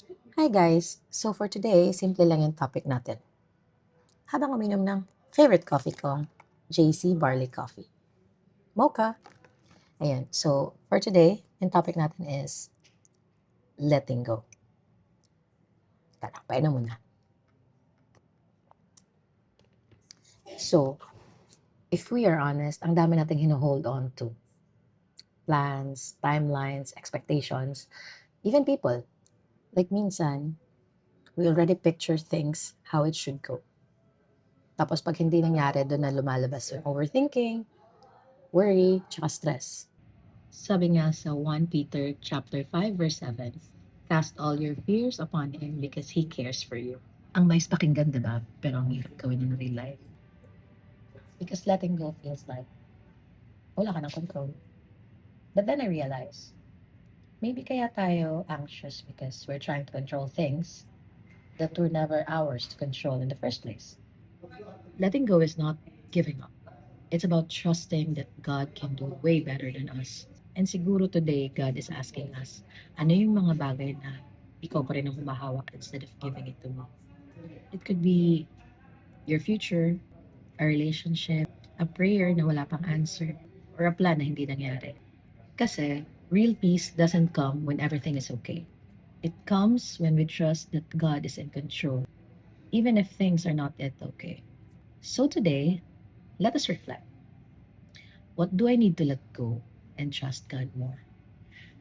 Hi guys! So for today, simple lang yung topic natin. Habang uminom ng favorite coffee ko, JC Barley Coffee. Mocha! Ayan, so for today, yung topic natin is letting go. Tara, painom muna. So, if we are honest, ang dami nating hino-hold on to. Plans, timelines, expectations, even people. Like minsan, we already picture things how it should go. Tapos pag hindi nangyari, doon na lumalabas yung overthinking, worry, tsaka stress. Sabi nga sa 1 Peter chapter 5 verse 7, cast all your fears upon him because he cares for you. Ang nice pakinggan, diba? Pero ang hirap gawin in real life. Because letting go feels like wala ka ng control. But then I realize, maybe kaya tayo anxious because we're trying to control things that were never ours to control in the first place. Letting go is not giving up. It's about trusting that God can do way better than us. And siguro today, God is asking us, ano yung mga bagay na ikaw pa rin ang humahawak instead of giving it to me? It could be your future, a relationship, a prayer na wala pang answer, or a plan na hindi nangyari. Kasi real peace doesn't come when everything is okay. It comes when we trust that God is in control, even if things are not yet okay. So today, let us reflect. What do I need to let go and trust God more?